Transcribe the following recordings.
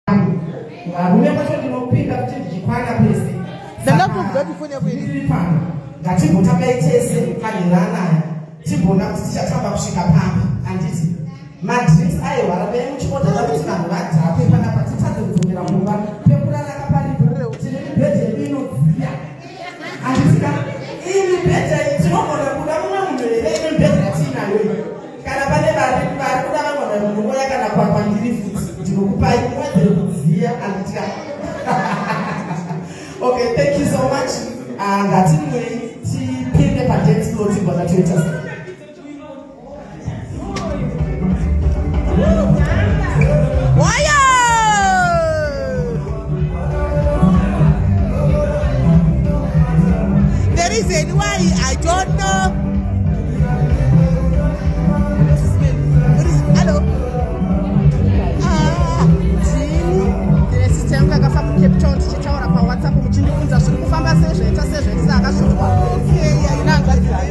Varume vacho ndinopinda kuti ndichikwana pese. Ndakabvunza kuti foni yako iri pano. Ngatimbotambai tese kanirana. Timbona kuti tichatamba kusvika pamba. Anditi madrinks aihwara bei muchikoda kuti vanhu vadhape panapa titadze kudzokera mumba. Pekurara kaparipo tine mibhedha inodziya. Anditi iyi mibhedha tinogona kuda mumwe munhu here ine mibhedha tinayo. Kana pane vari kuda vagona munhu yakana kwandiri futi ndinokupai muwedzere kudziya anditi. Okay, thank you so much. Ngatimwe tipinde padance floor tigona toita. There is anyway, I don't know. Hello. The system kakafa Cape Town tichitaura pa WhatsApp muchindibvunza zviri kufamba sezveta sezveta akasvitwa. Inanga dzima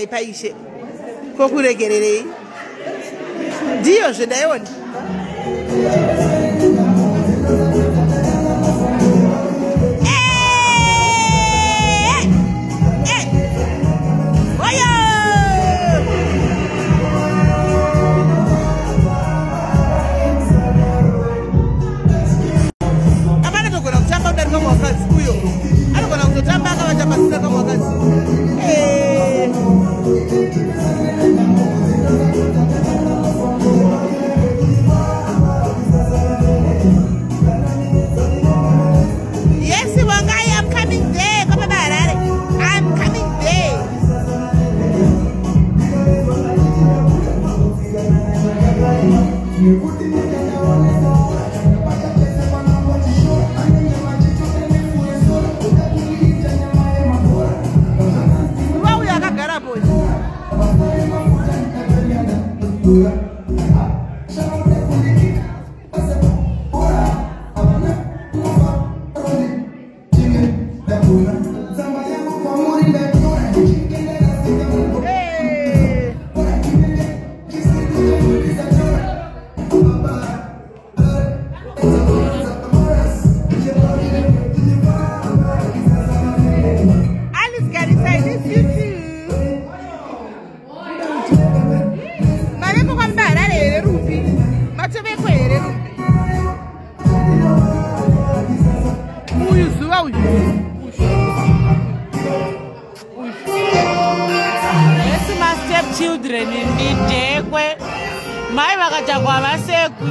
Paishe kokuregererei ndiyo zvedaiona apana togona kutamba udarika mwakazi uyo anogona kutotamba akavachamba sina kamwakazi Children ndidekwe mai vakachakwa vaseku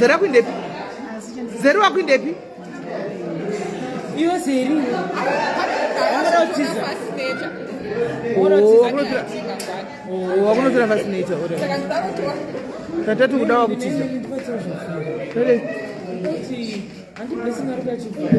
Zero kwindepi? Zero kwindepi? Iyo zeri. Wanotiza. Wanotiza fascinator ore. Katatu kudawa kutiza. Tole. Anti blessing aruka chikwa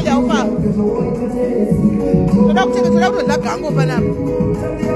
chapa. Toda kucheka toda kuenda gango panapa.